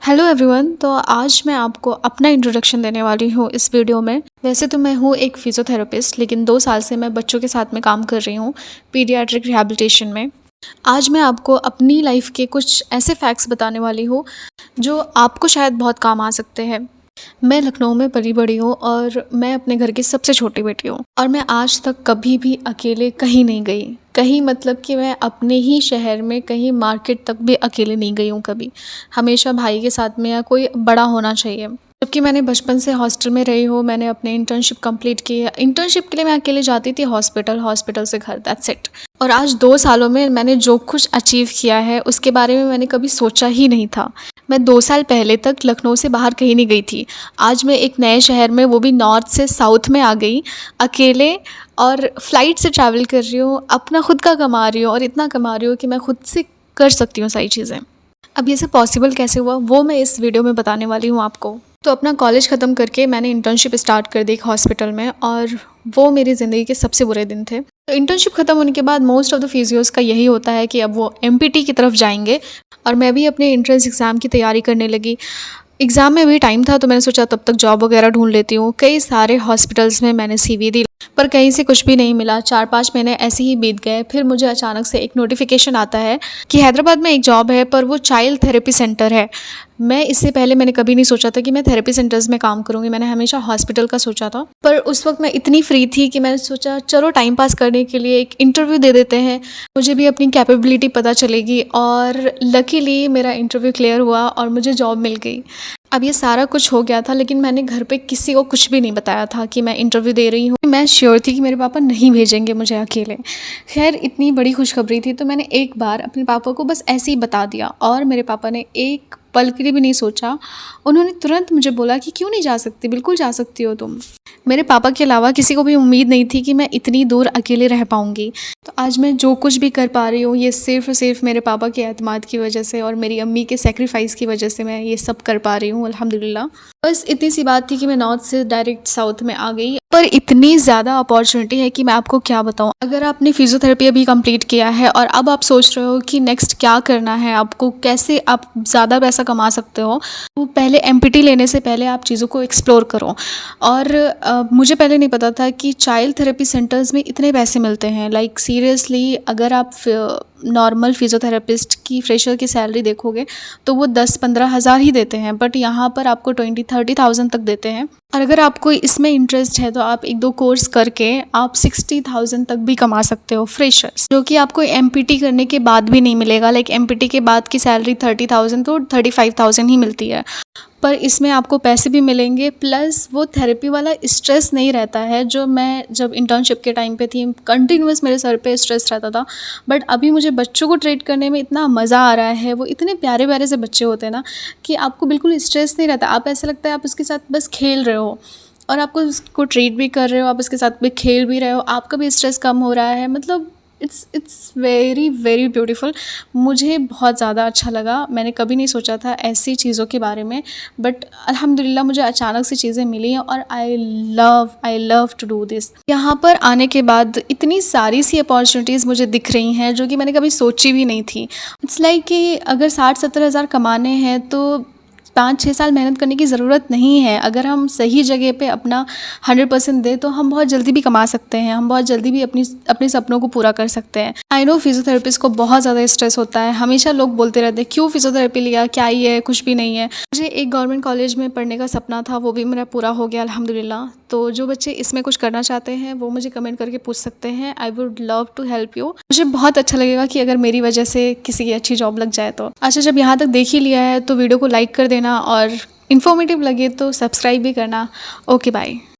Hello everyone. तो आज मैं आपको अपना इंट्रोडक्शन देने वाली हूँ इस वीडियो में। वैसे तो मैं हूँ एक फिजियोथेरेपिस्ट, लेकिन 2 साल से मैं बच्चों के साथ में काम कर रही हूँ पीडियाट्रिक रिहैबिलिटेशन में। आज मैं आपको अपनी लाइफ के कुछ ऐसे फैक्ट्स बताने वाली हूँ जो आपको शायद बहुत काम आ सकते हैं। मैं लखनऊ में पली बड़ी हूँ और मैं अपने घर की सबसे छोटी बेटी हूँ और मैं आज तक कभी भी अकेले कहीं नहीं गई। कहीं मतलब कि मैं अपने ही शहर में कहीं मार्केट तक भी अकेले नहीं गई हूँ कभी। हमेशा भाई के साथ में या कोई बड़ा होना चाहिए। जबकि मैंने बचपन से हॉस्टल में रही हूँ, मैंने अपने इंटर्नशिप कंप्लीट की है। इंटर्नशिप के लिए मैं अकेले जाती थी हॉस्पिटल, हॉस्पिटल से घर, दैट्स इट। और आज 2 सालों में मैंने जो कुछ अचीव किया है उसके बारे में मैंने कभी सोचा ही नहीं था। मैं 2 साल पहले तक लखनऊ से बाहर कहीं नहीं गई थी। आज मैं एक नए शहर में, वो भी नॉर्थ से साउथ में आ गई अकेले, और फ़्लाइट से ट्रैवल कर रही हूँ, अपना खुद का कमा रही हूँ और इतना कमा रही हूँ कि मैं खुद से कर सकती हूँ सारी चीज़ें। अब ये सब पॉसिबल कैसे हुआ वो मैं इस वीडियो में बताने वाली हूँ आपको। तो अपना कॉलेज ख़त्म करके मैंने इंटर्नशिप स्टार्ट कर दी एक हॉस्पिटल में, और वो मेरी ज़िंदगी के सबसे बुरे दिन थे। तो इंटर्नशिप ख़त्म होने के बाद मोस्ट ऑफ़ द फिजियोज़ का यही होता है कि अब वो एमपीटी की तरफ जाएंगे, और मैं भी अपने एंट्रेंस एग्ज़ाम की तैयारी करने लगी। एग्ज़ाम में भी टाइम था तो मैंने सोचा तब तक जॉब वगैरह ढूंढ लेती हूँ। कई सारे हॉस्पिटल्स में मैंने सीवी दी, पर कहीं से कुछ भी नहीं मिला। 4-5 महीने ऐसे ही बीत गए। फिर मुझे अचानक से एक नोटिफिकेशन आता है कि हैदराबाद में एक जॉब है, पर वो चाइल्ड थेरेपी सेंटर है। मैं इससे पहले मैंने कभी नहीं सोचा था कि मैं थेरेपी सेंटर्स में काम करूँगी। मैंने हमेशा हॉस्पिटल का सोचा था। पर उस वक्त मैं इतनी फ्री थी कि मैंने सोचा चलो टाइम पास करने के लिए एक इंटरव्यू दे देते हैं, मुझे भी अपनी कैपेबिलिटी पता चलेगी। और लकीली मेरा इंटरव्यू क्लियर हुआ और मुझे जॉब मिल गई। अब ये सारा कुछ हो गया था, लेकिन मैंने घर पे किसी को कुछ भी नहीं बताया था कि मैं इंटरव्यू दे रही हूँ। मैं श्योर थी कि मेरे पापा नहीं भेजेंगे मुझे अकेले। खैर, इतनी बड़ी खुशखबरी थी तो मैंने एक बार अपने पापा को बस ऐसे ही बता दिया, और मेरे पापा ने एक पल के लिए भी नहीं सोचा। उन्होंने तुरंत मुझे बोला कि क्यों नहीं जा सकती, बिल्कुल जा सकती हो तुम। मेरे पापा के अलावा किसी को भी उम्मीद नहीं थी कि मैं इतनी दूर अकेले रह पाऊँगी। तो आज मैं जो कुछ भी कर पा रही हूँ ये सिर्फ़ और सिर्फ मेरे पापा के एतमाद की वजह से और मेरी अम्मी के सैक्रिफाइस की वजह से मैं ये सब कर पा रही हूँ, अल्हम्दुलिल्लाह। बस इतनी सी बात थी कि मैं नॉर्थ से डायरेक्ट साउथ में आ गई, पर इतनी ज़्यादा अपॉर्चुनिटी है कि मैं आपको क्या बताऊँ। अगर आपने फिजियोथेरेपी अभी कंप्लीट किया है और अब आप सोच रहे हो कि नेक्स्ट क्या करना है, आपको कैसे आप ज़्यादा पैसा कमा सकते हो, तो पहले एमपीटी लेने से पहले आप चीज़ों को एक्सप्लोर करो। और मुझे पहले नहीं पता था कि चाइल्ड थेरेपी सेंटर्स में इतने पैसे मिलते हैं। लाइक सीरियसली, अगर आप नॉर्मल फिजियोथेरेपिस्ट की फ्रेशर की सैलरी देखोगे तो वो 10-15 हज़ार ही देते हैं, बट यहाँ पर आपको 20-30,000 तक देते हैं। और अगर आपको इसमें इंटरेस्ट है तो आप 1-2 कोर्स करके आप 60,000 तक भी कमा सकते हो फ्रेशर्स, जो कि आपको एमपीटी करने के बाद भी नहीं मिलेगा। लाइक एमपीटी के बाद की सैलरी 30,000 तो 35,000 ही मिलती है, पर इसमें आपको पैसे भी मिलेंगे, प्लस वो थेरेपी वाला स्ट्रेस नहीं रहता है जो मैं जब इंटर्नशिप के टाइम पे थी। कंटिन्यूअस मेरे सर पे स्ट्रेस रहता था, बट अभी मुझे बच्चों को ट्रीट करने में इतना मज़ा आ रहा है। वो इतने प्यारे प्यारे से बच्चे होते हैं ना कि आपको बिल्कुल स्ट्रेस नहीं रहता। आप ऐसा लगता है आप उसके साथ बस खेल रहे हो, और आपको उसको ट्रीट भी कर रहे हो, आप उसके साथ भी खेल भी रहे हो, आपका भी स्ट्रेस कम हो रहा है। मतलब इट्स वेरी वेरी ब्यूटीफुल। मुझे बहुत ज़्यादा अच्छा लगा। मैंने कभी नहीं सोचा था ऐसी चीज़ों के बारे में, बट अल्हम्दुलिल्लाह मुझे अचानक से चीज़ें मिली हैं और I love to do this. यहाँ पर आने के बाद इतनी सारी सी अपॉर्चुनिटीज़ मुझे दिख रही हैं जो कि मैंने कभी सोची भी नहीं थी। इट्स लाइक कि अगर 60-70 हज़ार कमाने हैं तो 5-6 साल मेहनत करने की ज़रूरत नहीं है। अगर हम सही जगह पे अपना 100% दें तो हम बहुत जल्दी भी कमा सकते हैं, हम बहुत जल्दी भी अपने सपनों को पूरा कर सकते हैं। आई नो फिजियोथेरेपिस्ट को बहुत ज़्यादा स्ट्रेस होता है। हमेशा लोग बोलते रहते हैं क्यों फिजियोथेरेपी लिया, क्या ही है, कुछ भी नहीं है। मुझे एक गवर्नमेंट कॉलेज में पढ़ने का सपना था, वो भी मेरा पूरा हो गया अल्हम्दुलिल्लाह। तो जो बच्चे इसमें कुछ करना चाहते हैं वो मुझे कमेंट करके पूछ सकते हैं। I would love to help you. मुझे बहुत अच्छा लगेगा कि अगर मेरी वजह से किसी की अच्छी जॉब लग जाए तो। अच्छा, जब यहाँ तक देख ही लिया है तो वीडियो को लाइक कर देना, और इन्फॉर्मेटिव लगे तो सब्सक्राइब भी करना। Okay, bye.